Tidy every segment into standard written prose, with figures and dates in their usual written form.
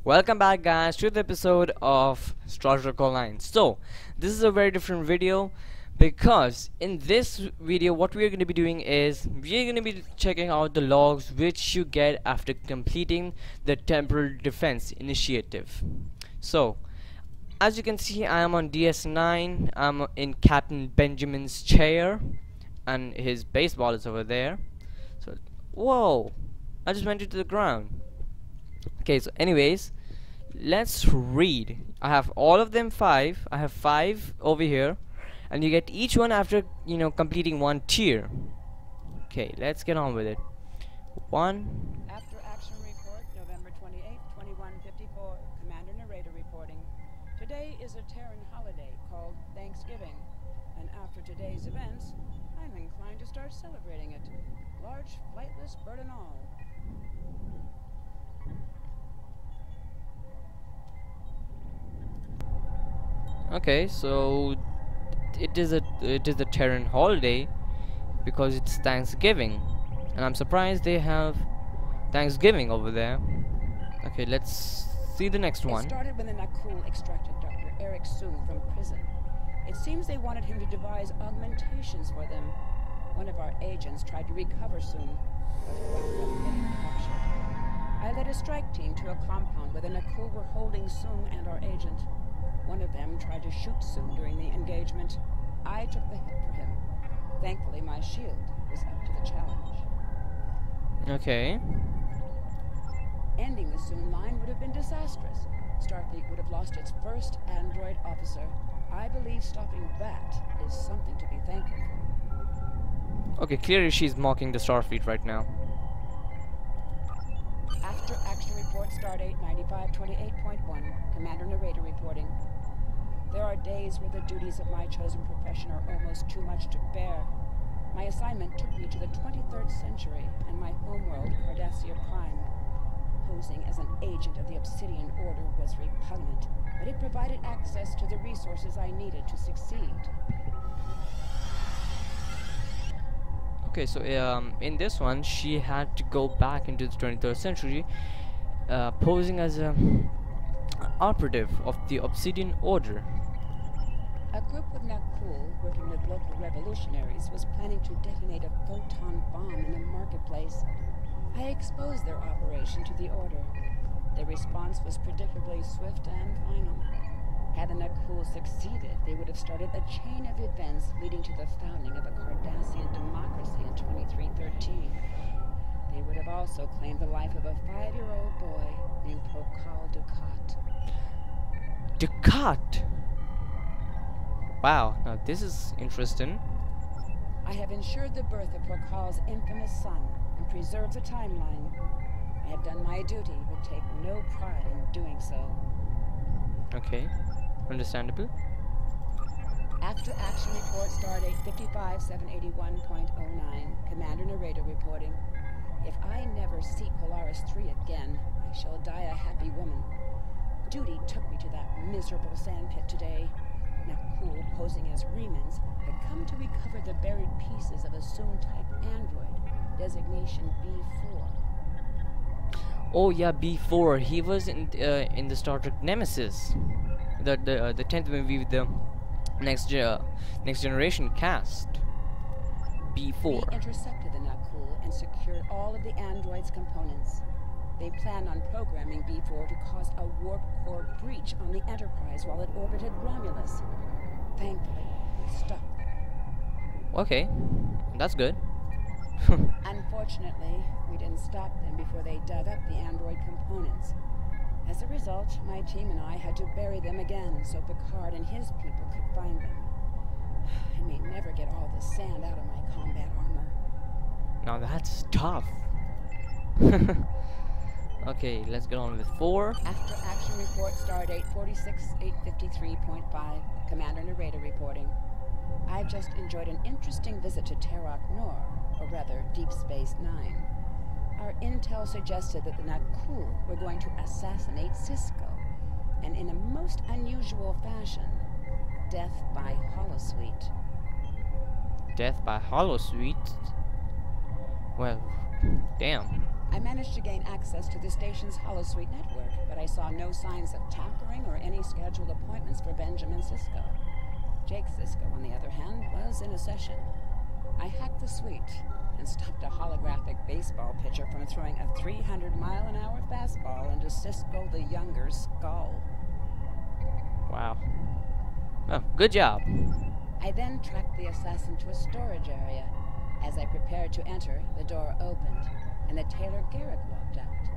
Welcome back guys to the episode of Star Trek Online. So this is a very different video because in this video what we are going to be doing is we are going to be checking out the logs which you get after completing the Temporal Defense Initiative. So as you can see, I am on DS9. I'm in Captain Benjamin's chair and his baseball is over there. So whoa, I just went into the ground. Okay, so anyways, let's read. I have all of them 5. I have 5 over here, and you get each one after completing one tier. Okay, let's get on with it. 1. After action report, November 28th, 2154. Commander Narrator reporting. Today is a Terran holiday called Thanksgiving, and after today's events, I'm inclined to start celebrating it. Large, flightless bird and all. Okay, so it is a Terran holiday because it's Thanksgiving, and I'm surprised they have Thanksgiving over there. Okay, let's see the next one. It started when the Nakul extracted Dr. Eric Soong from prison. It seems they wanted him to devise augmentations for them. One of our agents tried to recover Soong, but wound up getting captured. I led a strike team to a compound where the Nakul were holding Soong and our agent. One of them tried to shoot Soong during the engagement. I took the hit for him. Thankfully, my shield was up to the challenge. Okay. Ending the Soong line would have been disastrous. Starfleet would have lost its first android officer. I believe stopping that is something to be thankful for. Okay, clearly she's mocking the Starfleet right now. After action report, stardate 9528.1. Commander Narrator reporting. There are days where the duties of my chosen profession are almost too much to bear. My assignment took me to the 23rd century and my homeworld, Cardassia Prime. Posing as an agent of the Obsidian Order was repugnant, but it provided access to the resources I needed to succeed. Okay, so in this one she had to go back into the 23rd century, posing as an operative of the Obsidian Order. A group of Nakul, working with local revolutionaries, was planning to detonate a photon bomb in the marketplace. I exposed their operation to the Order. Their response was predictably swift and final. Had the Nakul succeeded, they would have started a chain of events leading to the founding of a Cardassian democracy in 2313. They would have also claimed the life of a 5-year-old boy named Prokal Dukat. Dukat! Wow, now this is interesting. I have ensured the birth of Prokal's infamous son and preserved the timeline. I have done my duty, but take no pride in doing so. Okay, understandable. After action report, stardate 55781.09. Commander Narrator reporting. If I never see Polaris 3 again, I shall die a happy woman. Duty took me to that miserable sandpit today. Nakul, posing as Remans, had come to recover the buried pieces of a Soong-type android, designation B4. Oh yeah, B4. He was in the Star Trek Nemesis, the 10th movie with the next generation cast. B4. We intercepted the Nakul and secured all of the android's components. They plan on programming B4 to cause a warp core breach on the Enterprise while it orbited Romulus. Thankfully, we stopped them. Okay, that's good. Unfortunately, we didn't stop them before they dug up the android components. As a result, my team and I had to bury them again so Picard and his people could find them. I may never get all the sand out of my combat armor. Now that's tough. Okay, let's get on with 4. After action report, stardate 46853.5. Commander Narrator reporting. I've just enjoyed an interesting visit to Terok Nor, or rather, Deep Space Nine. Our intel suggested that the Nakul were going to assassinate Cisco, and in a most unusual fashion, death by holosuite. Death by holosuite? Well, damn. I managed to gain access to the station's holosuite network, but I saw no signs of tampering or any scheduled appointments for Benjamin Sisko. Jake Sisko, on the other hand, was in a session. I hacked the suite and stopped a holographic baseball pitcher from throwing a 300-mile-an-hour fastball into Sisko the Younger's skull. Wow. Oh, good job. I then tracked the assassin to a storage area. As I prepared to enter, the door opened, and the tailor Garrick walked out.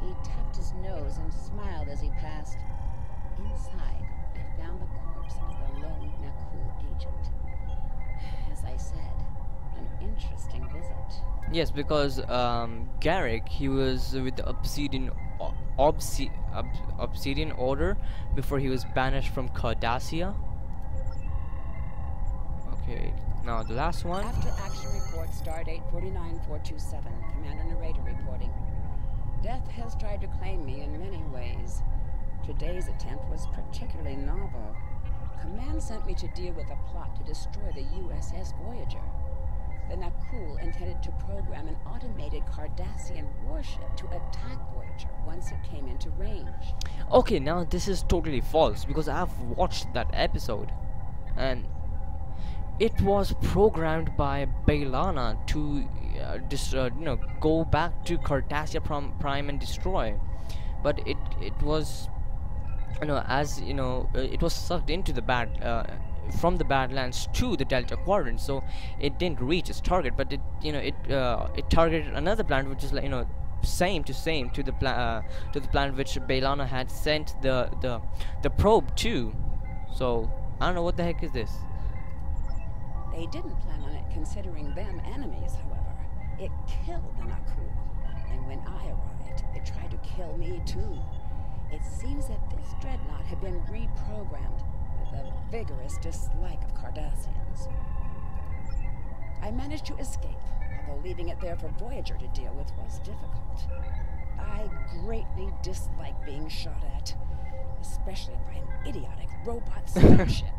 He tapped his nose and smiled as he passed. Inside, I found the corpse of the lone Nakul agent. As I said, an interesting visit. Yes, because Garrick, he was with the Obsidian Order before he was banished from Cardassia. Okay, now the last one. After action report stardate 49427, Commander Narrator reporting. Death has tried to claim me in many ways. Today's attempt was particularly novel. Command sent me to deal with a plot to destroy the USS Voyager. The Nakul intended to program an automated Cardassian warship to attack Voyager once it came into range. Okay, now this is totally false because I've watched that episode, and it was programmed by Bailana to go back to Cardassia Prime and destroy, but it was, it was sucked into the from the Badlands to the Delta Quadrant, so it didn't reach its target, but it targeted another planet which is same to the planet which Bailana had sent the probe to. So I don't know what the heck is this. They didn't plan on it considering them enemies, however. It killed the Nakul, and when I arrived, it tried to kill me too. It seems that this dreadnought had been reprogrammed with a vigorous dislike of Cardassians. I managed to escape, although leaving it there for Voyager to deal with was difficult. I greatly dislike being shot at, especially by an idiotic robot spaceship.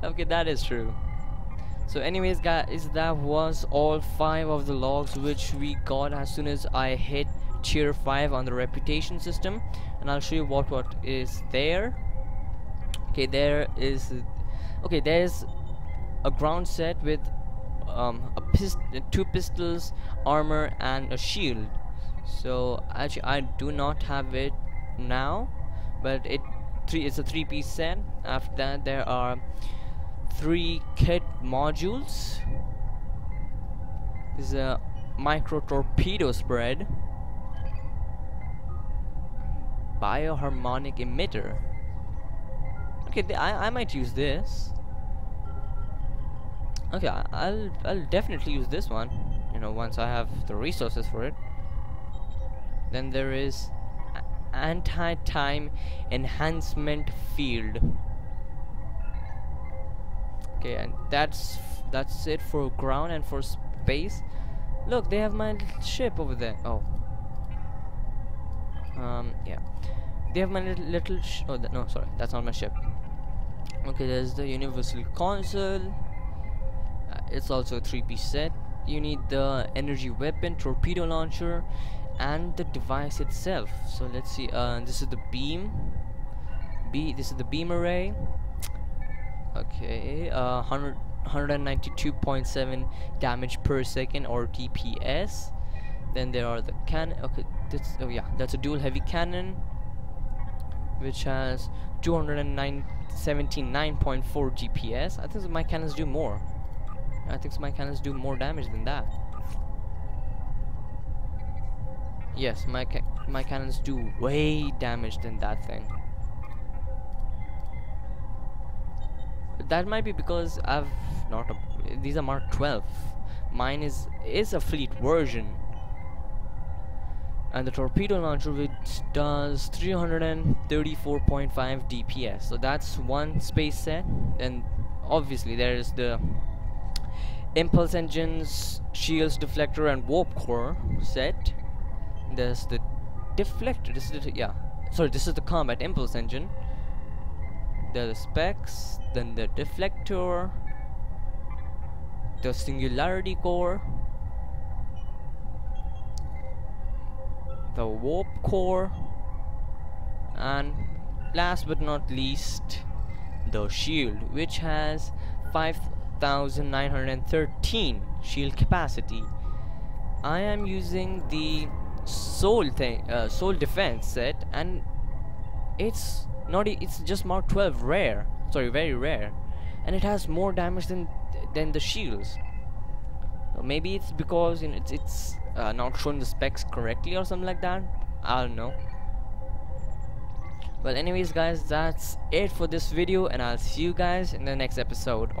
Okay, that is true. So anyways guys, that was all 5 of the logs which we got as soon as I hit tier 5 on the reputation system, and I'll show you what is there. Okay, there's a ground set with 2 pistols, armor, and a shield. So actually I do not have it now, but it's a 3-piece set. After that there are 3 kit modules. This is a micro torpedo spread, bioharmonic emitter. Okay, I might use this. Okay, I'll definitely use this one, once I have the resources for it. Then there is anti-time enhancement field. Okay, and that's it for ground. And for space, look, they have my little ship over there. Oh, yeah, they have my little no, sorry, that's not my ship. Okay, there's the universal console. It's also a 3-piece set. You need the energy weapon, torpedo launcher, and the device itself. So let's see. This is the beam. This is the beam array. Okay, 192.7 damage per second, or DPS. Then there are the cannon. Okay, that's a dual heavy cannon, which has 279.4 DPS. I think my cannons do more. I think my cannons do more damage than that. Yes, my cannons do way damage than that thing. But that might be because I've not these are Mark 12. Mine is a fleet version. And the torpedo launcher, which does 334.5 DPS. So that's one space set. And obviously there is the impulse engines, shields, deflector, and warp core set. There's the deflector. This is the combat impulse engine. There are the specs, then the deflector, the singularity core, the warp core, and last but not least the shield, which has 5913 shield capacity. I am using the soul defense set, and it's not it's just Mark 12 rare, sorry, very rare, and it has more damage than the shields. Maybe it's because, you know, it's not showing the specs correctly or something like that. I don't know. Well, anyways guys, that's it for this video, and I'll see you guys in the next episode.